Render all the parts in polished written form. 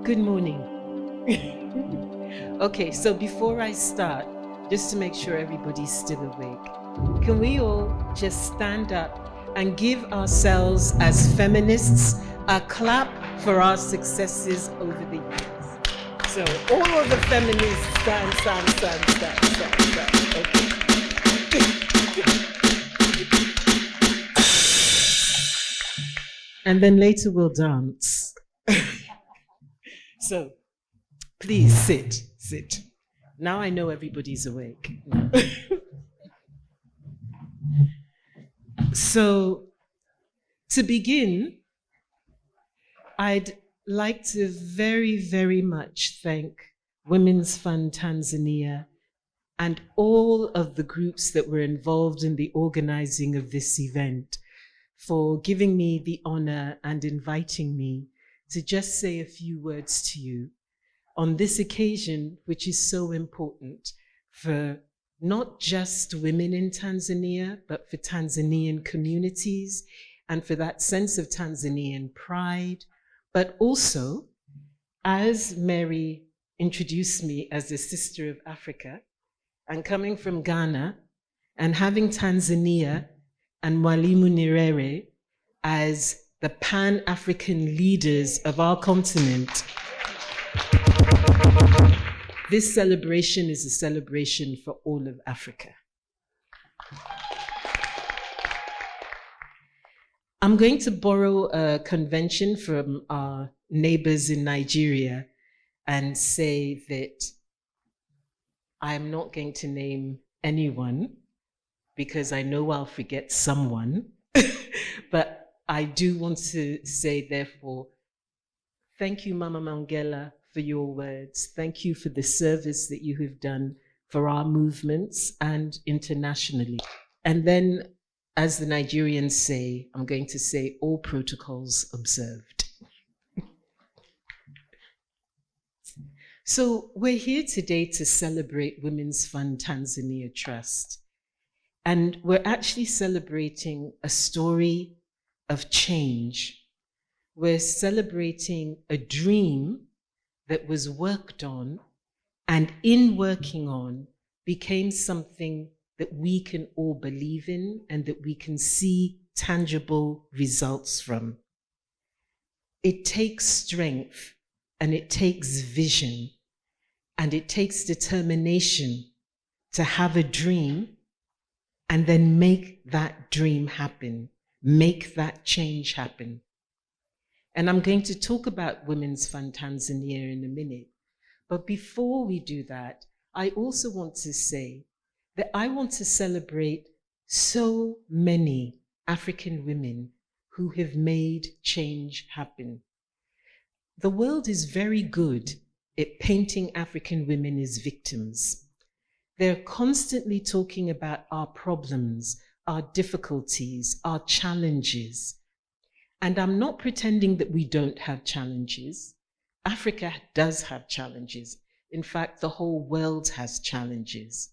Good morning. Okay, so before I start, just to make sure everybody's still awake, can we all just stand up and give ourselves as feminists a clap for our successes over the years? So all of the feminists stand. Okay. And then later we'll dance. So please sit. Now I know everybody's awake. So to begin, I'd like to very, very much thank Women's Fund Tanzania and all of the groups that were involved in the organizing of this event for giving me the honor and inviting me to just say a few words to you on this occasion, which is so important for not just women in Tanzania, but for Tanzanian communities and for that sense of Tanzanian pride, but also, as Mary introduced me as a sister of Africa, and coming from Ghana, and having Tanzania and Mwalimu Nyerere as the Pan-African leaders of our continent, this celebration is a celebration for all of Africa. I'm going to borrow a convention from our neighbors in Nigeria and say that I'm not going to name anyone because I know I'll forget someone, but I do want to say, therefore, thank you, Mama Mangela, for your words. Thank you for the service that you have done for our movements and internationally. And then, as the Nigerians say, I'm going to say all protocols observed. So we're here today to celebrate Women's Fund Tanzania Trust. And we're actually celebrating a story of change. We're celebrating a dream that was worked on and in working on became something that we can all believe in and that we can see tangible results from. It takes strength and it takes vision and it takes determination to have a dream and then make that dream happen, make that change happen. And I'm going to talk about Women's Fund Tanzania in a minute. But before we do that, I also want to say that I want to celebrate so many African women who have made change happen. The world is very good at painting African women as victims. They're constantly talking about our problems, our difficulties, our challenges. And I'm not pretending that we don't have challenges. Africa does have challenges. In fact, the whole world has challenges.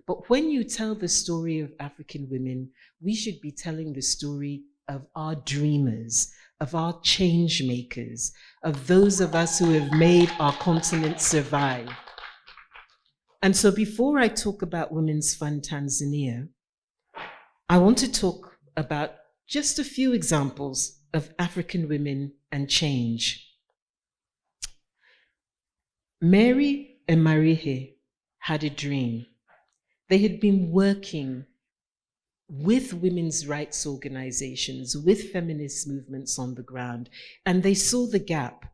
But when you tell the story of African women, we should be telling the story of our dreamers, of our change makers, of those of us who have made our continent survive. And so before I talk about Women's Fund Tanzania, I want to talk about just a few examples of African women and change. Mary and Marihe had a dream. They had been working with women's rights organizations, with feminist movements on the ground, and they saw the gap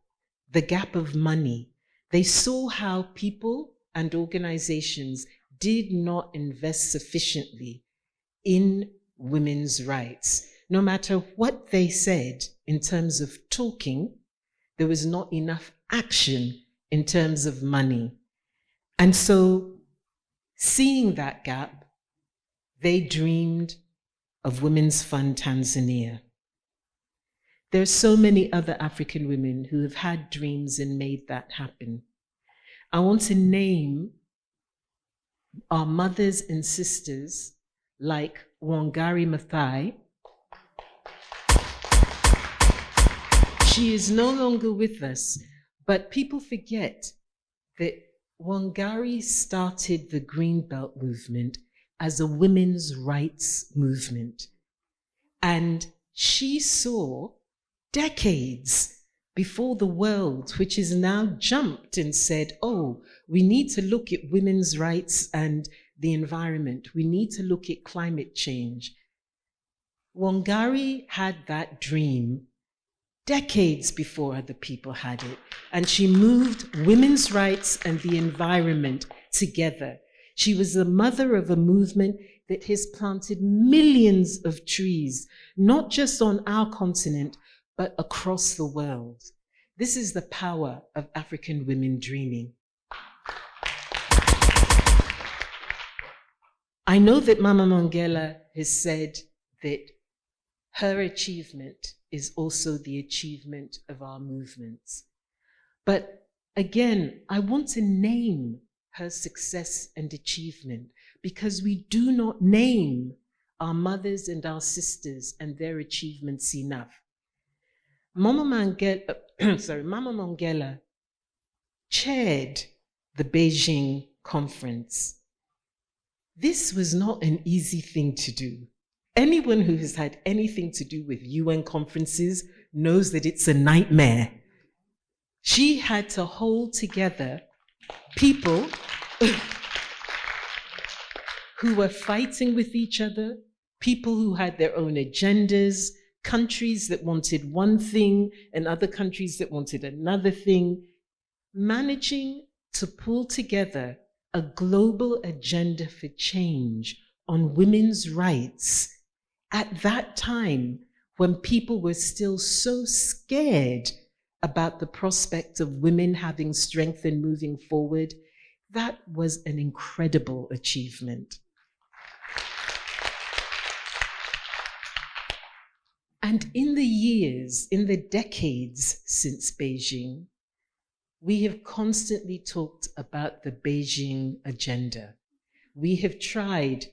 of money. They saw how people and organizations did not invest sufficiently in women's rights. No matter what they said in terms of talking, there was not enough action in terms of money. And so, seeing that gap, they dreamed of Women's Fund Tanzania. There are so many other African women who have had dreams and made that happen. I want to name our mothers and sisters like Wangari Maathai. She is no longer with us, But people forget that Wangari started the Greenbelt movement as a women's rights movement. And she saw decades before the world, which is now jumped and said, oh, we need to look at women's rights and the environment. We need to look at climate change. Wangari had that dream decades before other people had it. And she moved women's rights and the environment together. She was the mother of a movement that has planted millions of trees, not just on our continent, but across the world. This is the power of African women dreaming. I know that Mama Mongela has said that her achievement is also the achievement of our movements. But again, I want to name her success and achievement because we do not name our mothers and our sisters and their achievements enough. Mama Mongela chaired the Beijing conference. This was not an easy thing to do. Anyone who has had anything to do with UN conferences knows that it's a nightmare. She had to hold together people who were fighting with each other, people who had their own agendas, countries that wanted one thing and other countries that wanted another thing, managing to pull together a global agenda for change on women's rights at that time when people were still so scared about the prospect of women having strength and moving forward. That was an incredible achievement. And in the decades since Beijing, we have constantly talked about the Beijing agenda. We have tried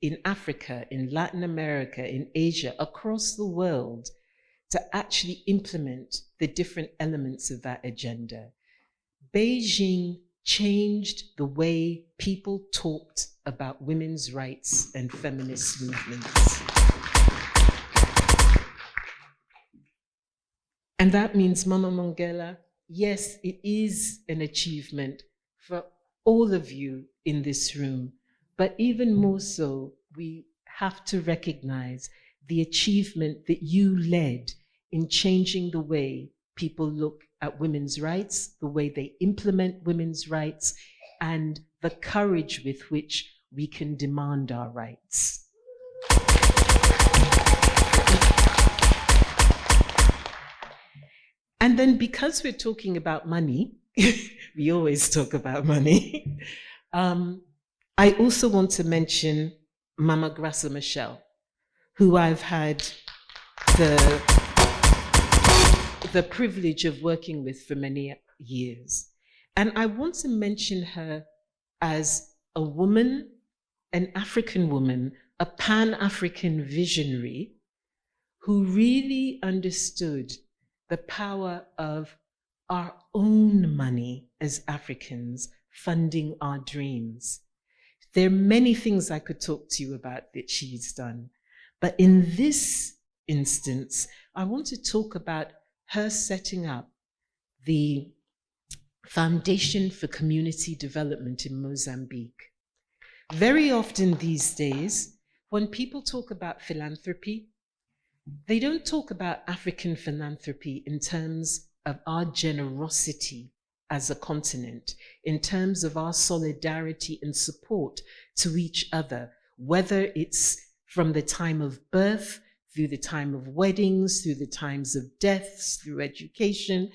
in Africa, in Latin America, in Asia, across the world, to actually implement the different elements of that agenda. Beijing changed the way people talked about women's rights and feminist movements. And that means, Mama Mongela, yes, it is an achievement for all of you in this room, but even more so, we have to recognize the achievement that you led in changing the way people look at women's rights, the way they implement women's rights, and the courage with which we can demand our rights. And then because we're talking about money, we always talk about money, I also want to mention Mama Graça Machel, who I've had the privilege of working with for many years. And I want to mention her as a woman, an African woman, a Pan-African visionary who really understood the power of our own money as Africans funding our dreams. There are many things I could talk to you about that she's done, but in this instance, I want to talk about her setting up the Foundation for Community Development in Mozambique. Very often these days, when people talk about philanthropy, they don't talk about African philanthropy in terms of our generosity as a continent, in terms of our solidarity and support to each other, whether it's from the time of birth, through the time of weddings, through the times of deaths, through education.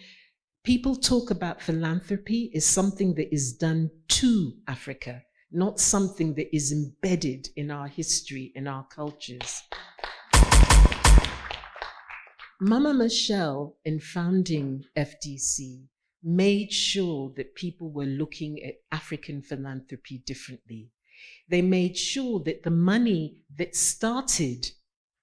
People talk about philanthropy as something that is done to Africa, not something that is embedded in our history, in our cultures. Mama Machel, in founding FDC, made sure that people were looking at African philanthropy differently. They made sure that the money that started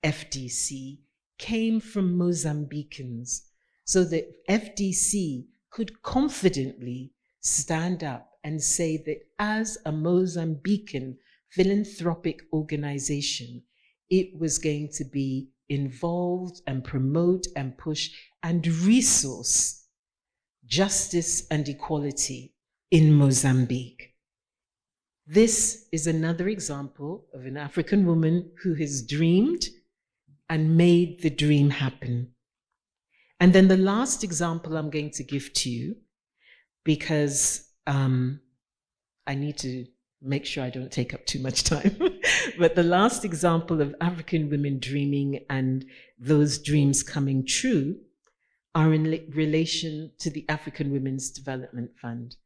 FDC came from Mozambicans, so that FDC could confidently stand up and say that as a Mozambican philanthropic organization, it was going to be involved and promote and push and resource justice and equality in Mozambique. This is another example of an African woman who has dreamed and made the dream happen. And then the last example I'm going to give to you, because I need to make sure I don't take up too much time, but the last example of African women dreaming and those dreams coming true are in relation to the African Women's Development Fund.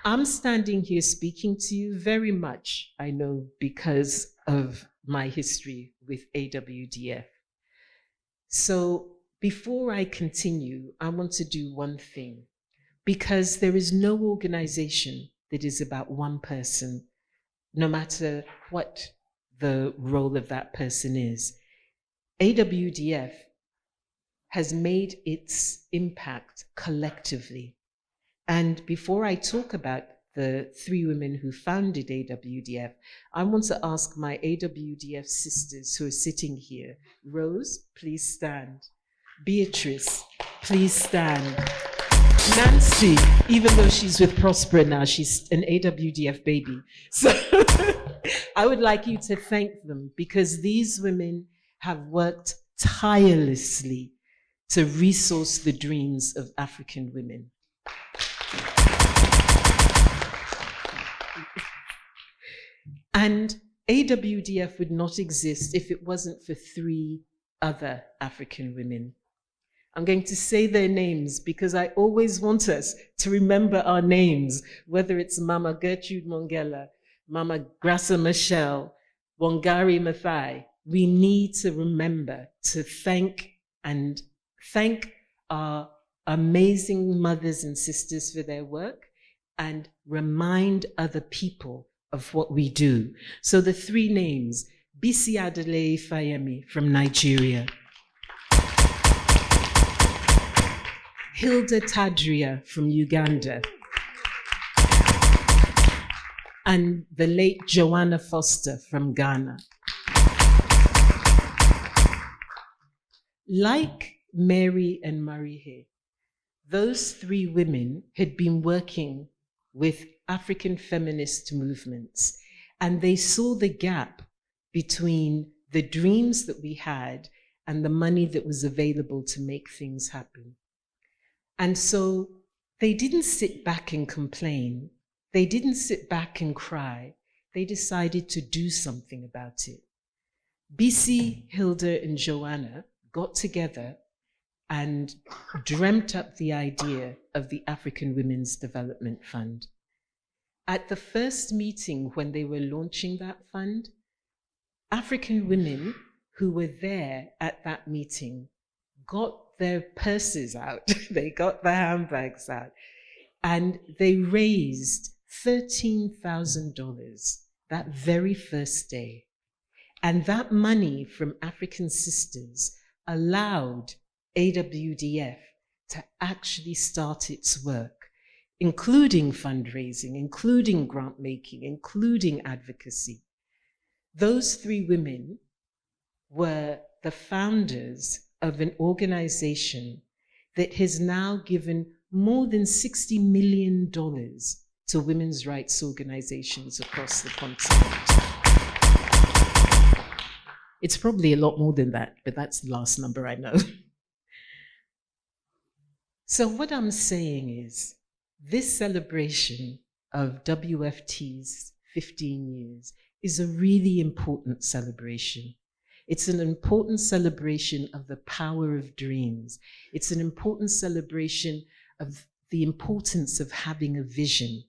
I'm standing here speaking to you very much, I know, because of my history with AWDF. So before I continue, I want to do one thing, because there is no organization that is about one person, no matter what the role of that person is. AWDF has made its impact collectively. And before I talk about the three women who founded AWDF, I want to ask my AWDF sisters who are sitting here. Rose, please stand. Beatrice, please stand. Nancy, even though she's with Prospera now, she's an AWDF baby. So I would like you to thank them, because these women have worked tirelessly to resource the dreams of African women. And AWDF would not exist if it wasn't for three other African women. I'm going to say their names because I always want us to remember our names, whether it's Mama Gertrude Mongela, Mama Grassa Michelle, Wangari Maathai. We need to remember to thank our amazing mothers and sisters for their work and remind other people of what we do. So the three names: Bisi Adele Fayemi from Nigeria, Hilda Tadria from Uganda, and the late Joanna Foster from Ghana. Like Mary and Marihe, those three women had been working with African feminist movements, and they saw the gap between the dreams that we had and the money that was available to make things happen. And so they didn't sit back and complain. They didn't sit back and cry. They decided to do something about it. Bisi, Hilda, and Joanna got together and dreamt up the idea of the African Women's Development Fund. At the first meeting when they were launching that fund, African women who were there at that meeting got their purses out, they got their handbags out, and they raised $13,000 that very first day. And that money from African sisters allowed AWDF to actually start its work, including fundraising, including grant making, including advocacy. Those three women were the founders of an organization that has now given more than $60 million to women's rights organizations across the continent. It's probably a lot more than that, but that's the last number I know. So what I'm saying is, this celebration of WFT's 15 years is a really important celebration. It's an important celebration of the power of dreams. It's an important celebration of the importance of having a vision.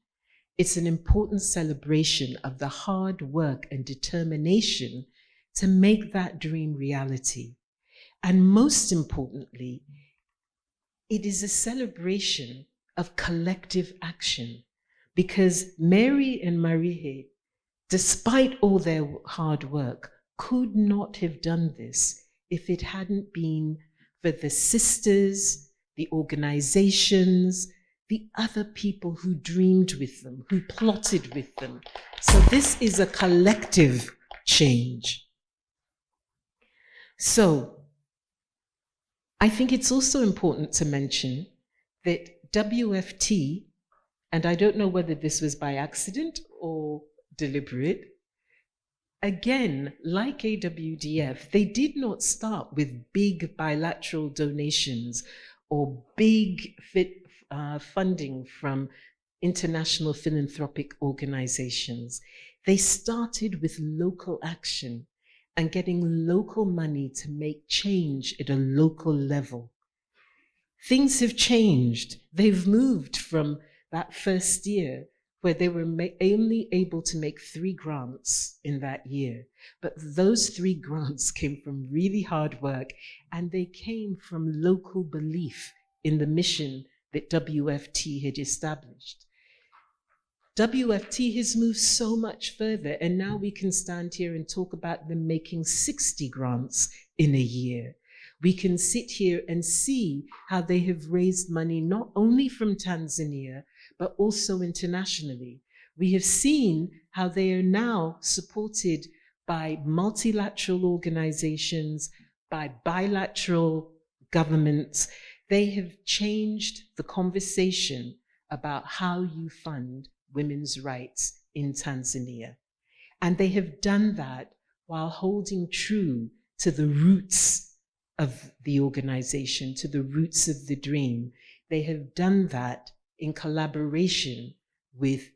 It's an important celebration of the hard work and determination to make that dream reality. And most importantly, it is a celebration of collective action, because Mary and Marihe, despite all their hard work, could not have done this if it hadn't been for the sisters, the organizations, the other people who dreamed with them, who plotted with them. So this is a collective change. So I think it's also important to mention that WFT, and I don't know whether this was by accident or deliberate, again, like AWDF, they did not start with big bilateral donations or big funding from international philanthropic organizations. They started with local action and getting local money to make change at a local level. Things have changed. They've moved from that first year where they were only able to make 3 grants in that year. But those 3 grants came from really hard work, and they came from local belief in the mission that WFT had established. WFT has moved so much further, and now we can stand here and talk about them making 60 grants in a year. We can sit here and see how they have raised money not only from Tanzania, but also internationally. We have seen how they are now supported by multilateral organizations, by bilateral governments. They have changed the conversation about how you fund women's rights in Tanzania. And they have done that while holding true to the roots of the organization, to the roots of the dream. They have done that in collaboration with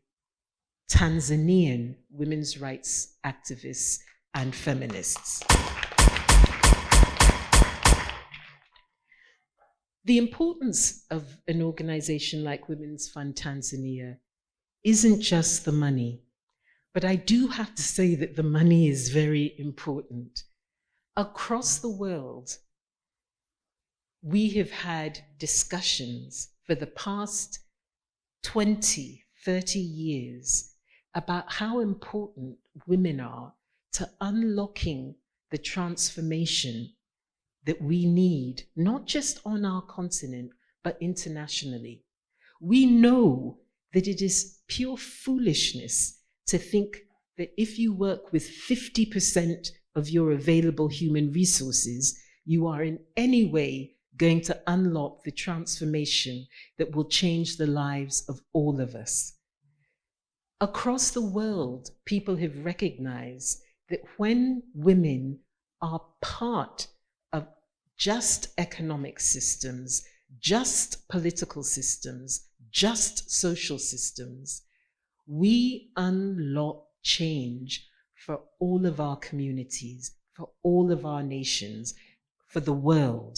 Tanzanian women's rights activists and feminists. The importance of an organization like Women's Fund Tanzania isn't just the money, but I do have to say that the money is very important. Across the world, we have had discussions for the past 20, 30 years about how important women are to unlocking the transformation that we need, not just on our continent, but internationally. We know that it is pure foolishness to think that if you work with 50% of your available human resources, you are in any way going to unlock the transformation that will change the lives of all of us. Across the world, people have recognized that when women are part of just economic systems, just political systems, just social systems, we unlock change for all of our communities, for all of our nations, for the world.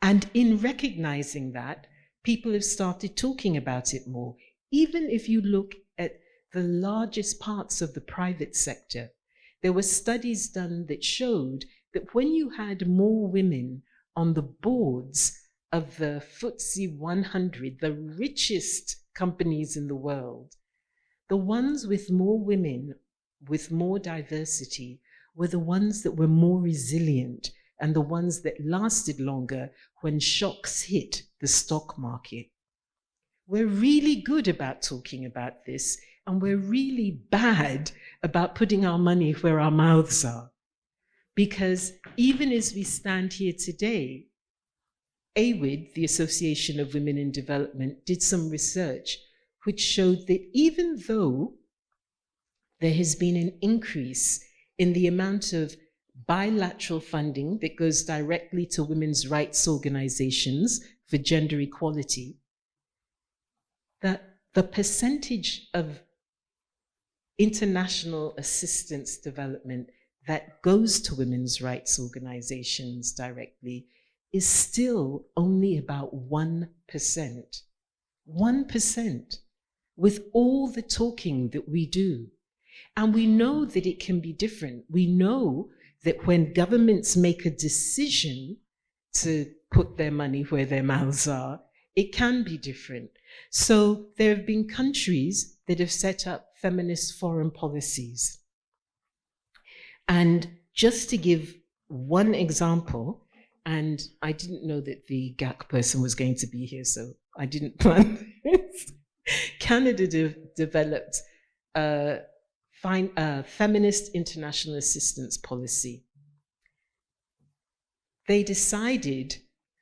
And in recognizing that, people have started talking about it more. Even if you look at the largest parts of the private sector, there were studies done that showed that when you had more women on the boards of the FTSE 100, the richest companies in the world, the ones with more women, with more diversity, were the ones that were more resilient and the ones that lasted longer when shocks hit the stock market. We're really good about talking about this, and we're really bad about putting our money where our mouths are. Because even as we stand here today, AWID, the Association of Women in Development, did some research which showed that even though there has been an increase in the amount of bilateral funding that goes directly to women's rights organizations for gender equality, that the percentage of international assistance development that goes to women's rights organizations directly is still only about 1%. 1%, with all the talking that we do. And we know that it can be different. We know that when governments make a decision to put their money where their mouths are, it can be different. So there have been countries that have set up feminist foreign policies. And just to give one example, And I didn't know that the GAC person was going to be here, so I didn't plan this. Canada developed a feminist international assistance policy. They decided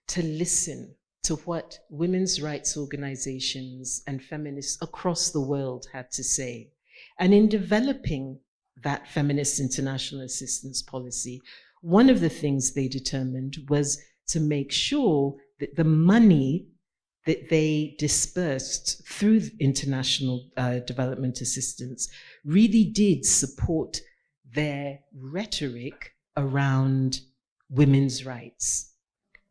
to listen to what women's rights organizations and feminists across the world had to say. And in developing that feminist international assistance policy, one of the things they determined was to make sure that the money that they dispersed through international development assistance really did support their rhetoric around women's rights.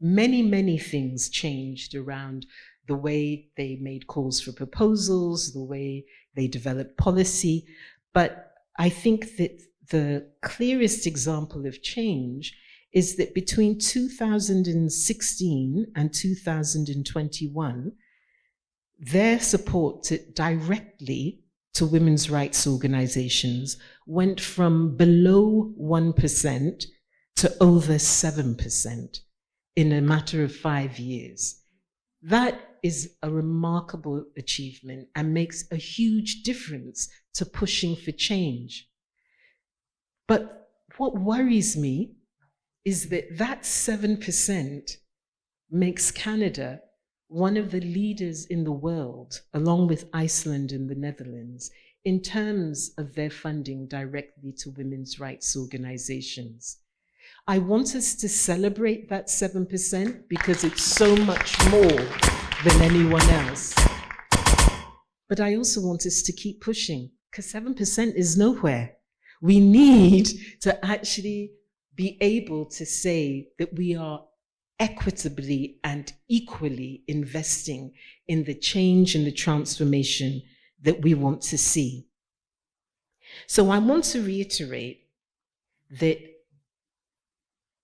Many, many things changed around the way they made calls for proposals, the way they developed policy. But I think that the clearest example of change is that between 2016 and 2021, their support directly to women's rights organizations went from below 1% to over 7% in a matter of 5 years. That is a remarkable achievement and makes a huge difference to pushing for change. But what worries me is that that 7% makes Canada one of the leaders in the world, along with Iceland and the Netherlands, in terms of their funding directly to women's rights organizations. I want us to celebrate that 7% because it's so much more than anyone else. But I also want us to keep pushing because 7% is nowhere. We need to actually be able to say that we are equitably and equally investing in the change and the transformation that we want to see. So I want to reiterate that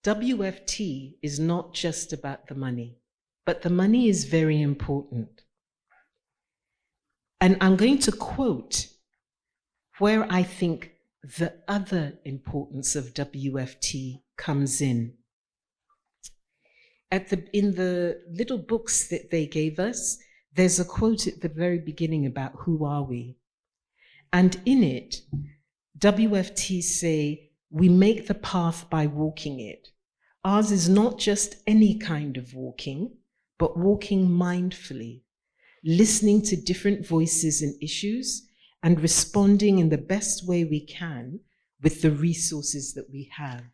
WFT is not just about the money, but the money is very important. And I'm going to quote where I think the other importance of WFT comes in. In the little books that they gave us, there's a quote at the very beginning about who are we? And in it, WFT say, we make the path by walking it. Ours is not just any kind of walking, but walking mindfully, listening to different voices and issues, and responding in the best way we can with the resources that we have.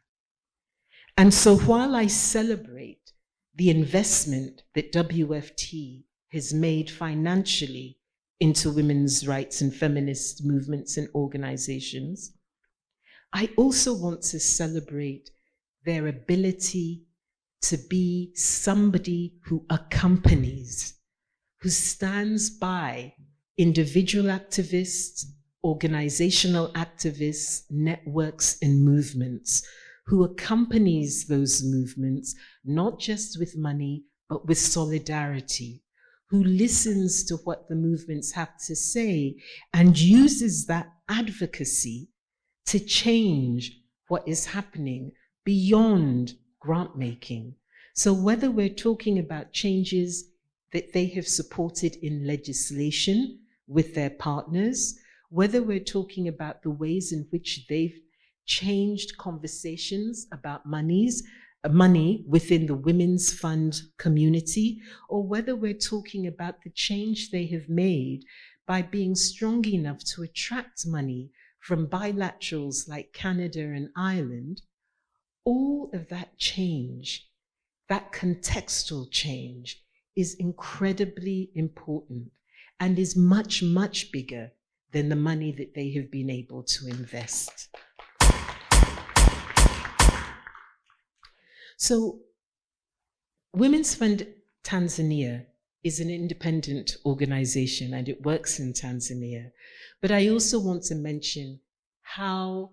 And so while I celebrate the investment that WFT has made financially into women's rights and feminist movements and organizations, I also want to celebrate their ability to be somebody who accompanies, who stands by individual activists, organizational activists, networks, and movements, who accompanies those movements, not just with money, but with solidarity, who listens to what the movements have to say and uses that advocacy to change what is happening beyond grant making. So whether we're talking about changes that they have supported in legislation with their partners, whether we're talking about the ways in which they've changed conversations about money within the Women's Fund community, or whether we're talking about the change they have made by being strong enough to attract money from bilaterals like Canada and Ireland, all of that change, that contextual change, is incredibly important and is much, much bigger than the money that they have been able to invest. So, Women's Fund Tanzania is an independent organization and it works in Tanzania. But I also want to mention how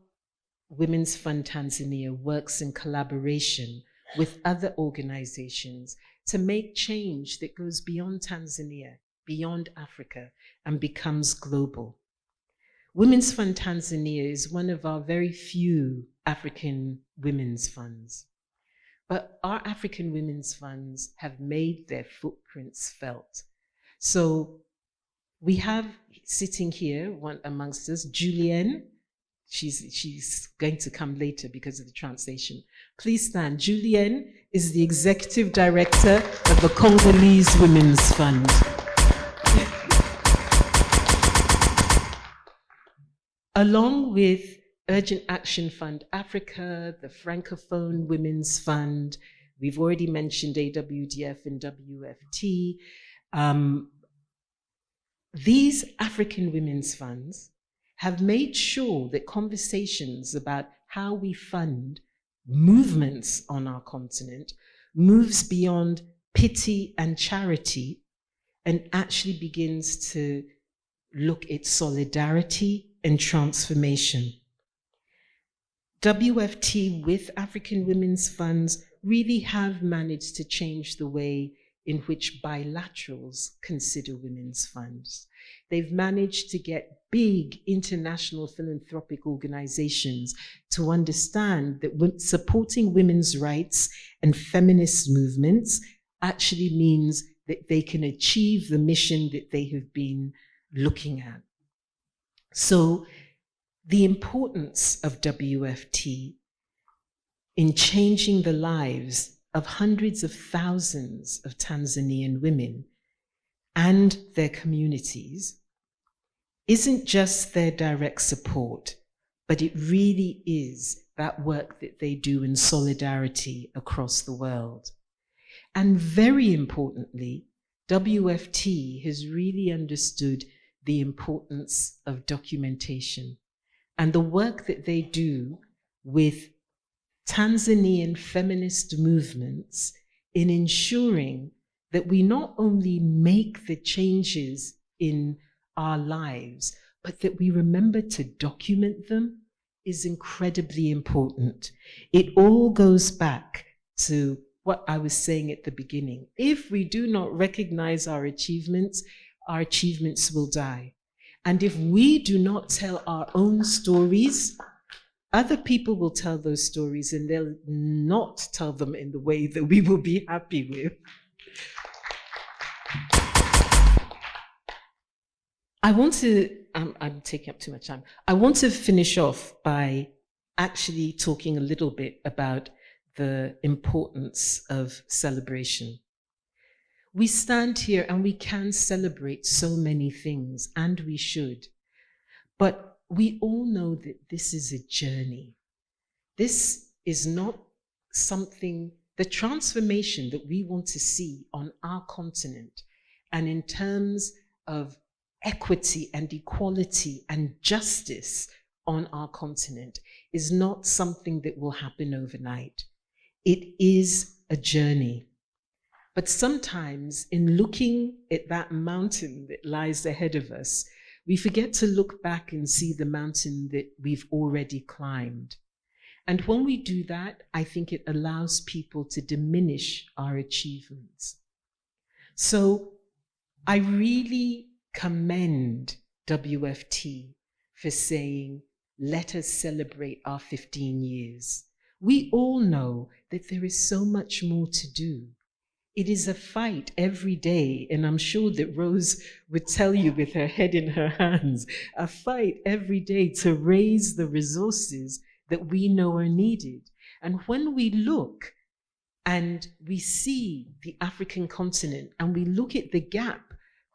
Women's Fund Tanzania works in collaboration with other organizations to make change that goes beyond Tanzania, beyond Africa, and becomes global. Women's Fund Tanzania is one of our very few African women's funds. but our African women's funds have made their footprints felt. So we have sitting here, one amongst us, Julienne. She's going to come later because of the translation. Please stand. Julienne is the Executive Director of the Congolese Women's Fund. Along with Urgent Action Fund Africa, the Francophone Women's Fund, we've already mentioned AWDF and WFT. These African women's funds have made sure that conversations about how we fund movements on our continent moves beyond pity and charity and actually begins to look at solidarity and transformation. WFT with African women's funds really have managed to change the way in which bilaterals consider women's funds. They've managed to get big international philanthropic organizations to understand that supporting women's rights and feminist movements actually means that they can achieve the mission that they have been looking at. So the importance of WFT in changing the lives of hundreds of thousands of Tanzanian women and their communities isn't just their direct support, but it really is that work that they do in solidarity across the world. And very importantly, WFT has really understood the importance of documentation and the work that they do with Tanzanian feminist movements in ensuring that we not only make the changes in our lives, but that we remember to document them is incredibly important. It all goes back to what I was saying at the beginning. If we do not recognize our achievements will die. And if we do not tell our own stories, other people will tell those stories and they'll not tell them in the way that we will be happy with. I want to, I'm taking up too much time. I want to finish off by actually talking a little bit about the importance of celebration. We stand here and we can celebrate so many things, and we should. But we all know that this is a journey. This is not something, the transformation that we want to see on our continent, and in terms of equity and equality and justice on our continent, is not something that will happen overnight. It is a journey. But sometimes in looking at that mountain that lies ahead of us, we forget to look back and see the mountain that we've already climbed. And when we do that, I think it allows people to diminish our achievements. So I really commend WFT for saying, let us celebrate our 15 years. We all know that there is so much more to do. It is a fight every day, and I'm sure that Rose would tell you with her head in her hands, a fight every day to raise the resources that we know are needed. And when we look and we see the African continent and we look at the gap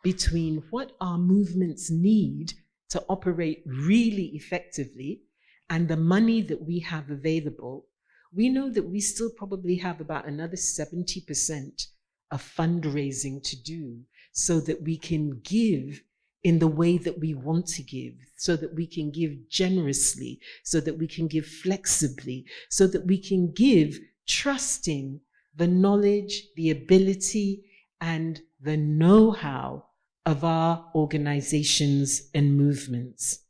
between what our movements need to operate really effectively and the money that we have available, we know that we still probably have about another 70% of fundraising to do so that we can give in the way that we want to give, so that we can give generously, so that we can give flexibly, so that we can give trusting the knowledge, the ability, and the know-how of our organizations and movements.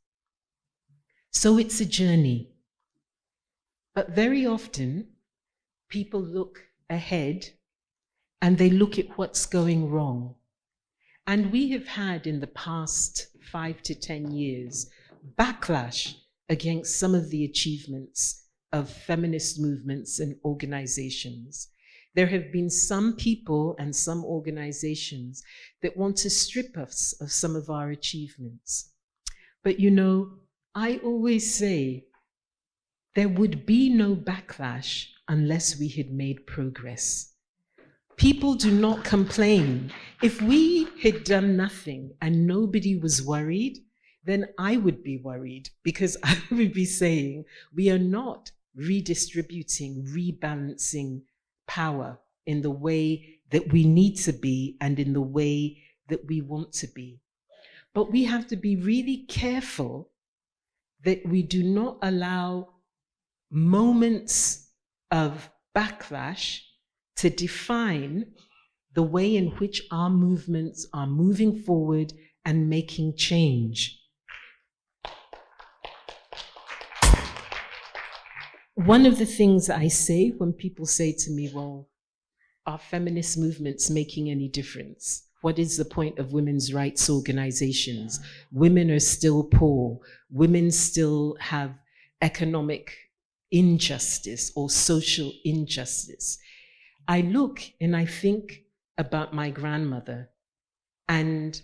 So it's a journey. But very often, people look ahead and they look at what's going wrong. And we have had in the past 5 to 10 years backlash against some of the achievements of feminist movements and organizations. There have been some people and some organizations that want to strip us of some of our achievements. But you know, I always say there would be no backlash unless we had made progress. People do not complain. If we had done nothing and nobody was worried, then I would be worried, because I would be saying we are not redistributing, rebalancing power in the way that we need to be and in the way that we want to be. But we have to be really careful that we do not allow moments of backlash to define the way in which our movements are moving forward and making change. One of the things I say when people say to me, well, are feminist movements making any difference? What is the point of women's rights organizations? Women are still poor. Women still have economic injustice or social injustice. I look and I think about my grandmother and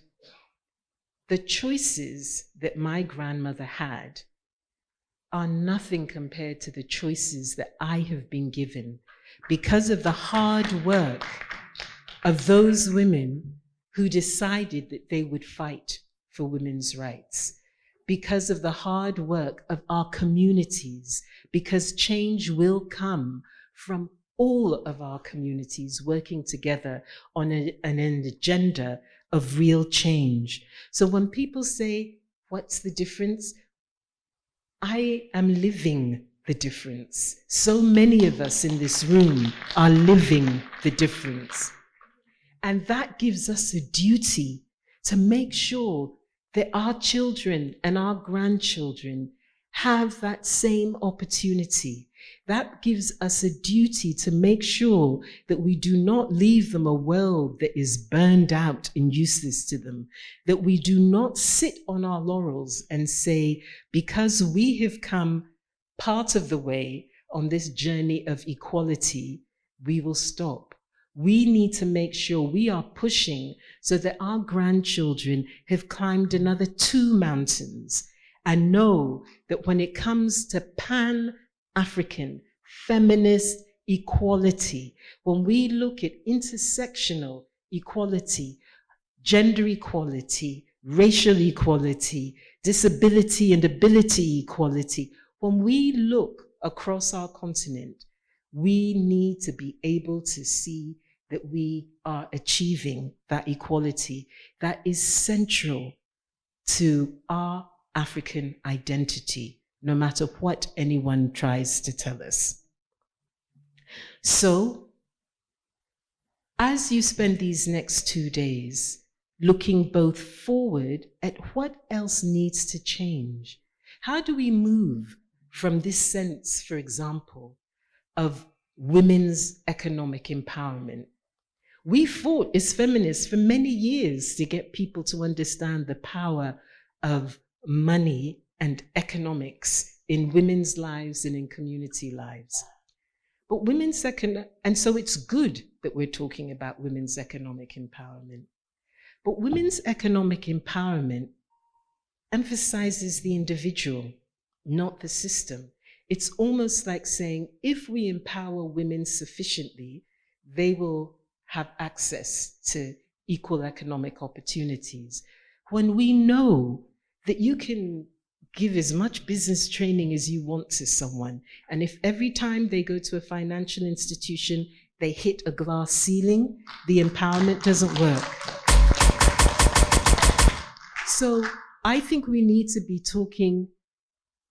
the choices that my grandmother had are nothing compared to the choices that I have been given because of the hard work of those women who decided that they would fight for women's rights, because of the hard work of our communities, because change will come from all of our communities working together on an agenda of real change. So when people say, what's the difference? I am living the difference. So many of us in this room are living the difference. And that gives us a duty to make sure that our children and our grandchildren have that same opportunity. That gives us a duty to make sure that we do not leave them a world that is burned out and useless to them, that we do not sit on our laurels and say, because we have come part of the way on this journey of equality, we will stop. We need to make sure we are pushing so that our grandchildren have climbed another 2 mountains and know that when it comes to Pan-African feminist equality, when we look at intersectional equality, gender equality, racial equality, disability and ability equality, when we look across our continent, we need to be able to see that we are achieving that equality that is central to our African identity, no matter what anyone tries to tell us. So, as you spend these next 2 days looking both forward at what else needs to change, how do we move from this sense, for example, of women's economic empowerment? We fought as feminists for many years to get people to understand the power of money and economics in women's lives and in community lives. But and so it's good that we're talking about women's economic empowerment. But women's economic empowerment emphasizes the individual, not the system. It's almost like saying, if we empower women sufficiently, they will have access to equal economic opportunities. When we know that you can give as much business training as you want to someone, and if every time they go to a financial institution, they hit a glass ceiling, the empowerment doesn't work. So I think we need to be talking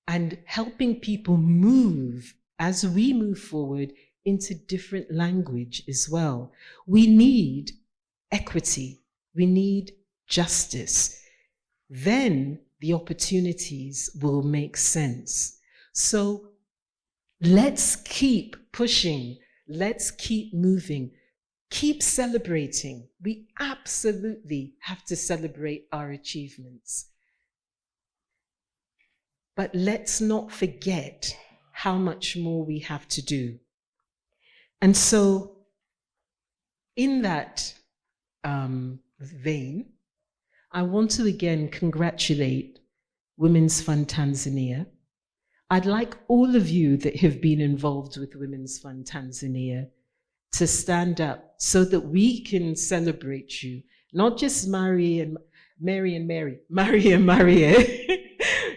and helping people move as we move forward into different language as well. We need equity, we need justice. Then the opportunities will make sense. So let's keep pushing, let's keep moving, keep celebrating. We absolutely have to celebrate our achievements. But let's not forget how much more we have to do. And so, in that vein, I want to again congratulate Women's Fund Tanzania. I'd like all of you that have been involved with Women's Fund Tanzania to stand up so that we can celebrate you, not just Maria and Maria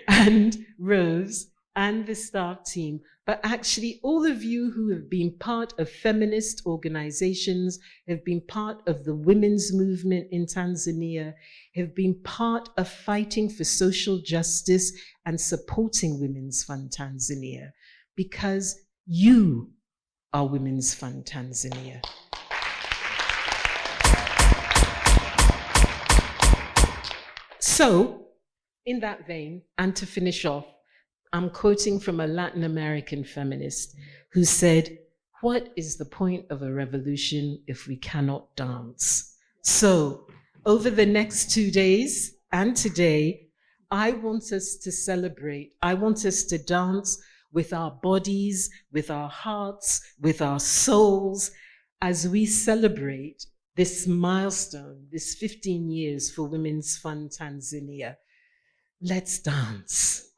and Rose and the staff team, but actually all of you who have been part of feminist organizations, have been part of the women's movement in Tanzania, have been part of fighting for social justice and supporting Women's Fund Tanzania, because you are Women's Fund Tanzania. So, in that vein, and to finish off, I'm quoting from a Latin American feminist who said, "What is the point of a revolution if we cannot dance?" So, over the next 2 days and today, I want us to celebrate. I want us to dance with our bodies, with our hearts, with our souls, as we celebrate this milestone, this 15 years for Women's Fund Tanzania. Let's dance.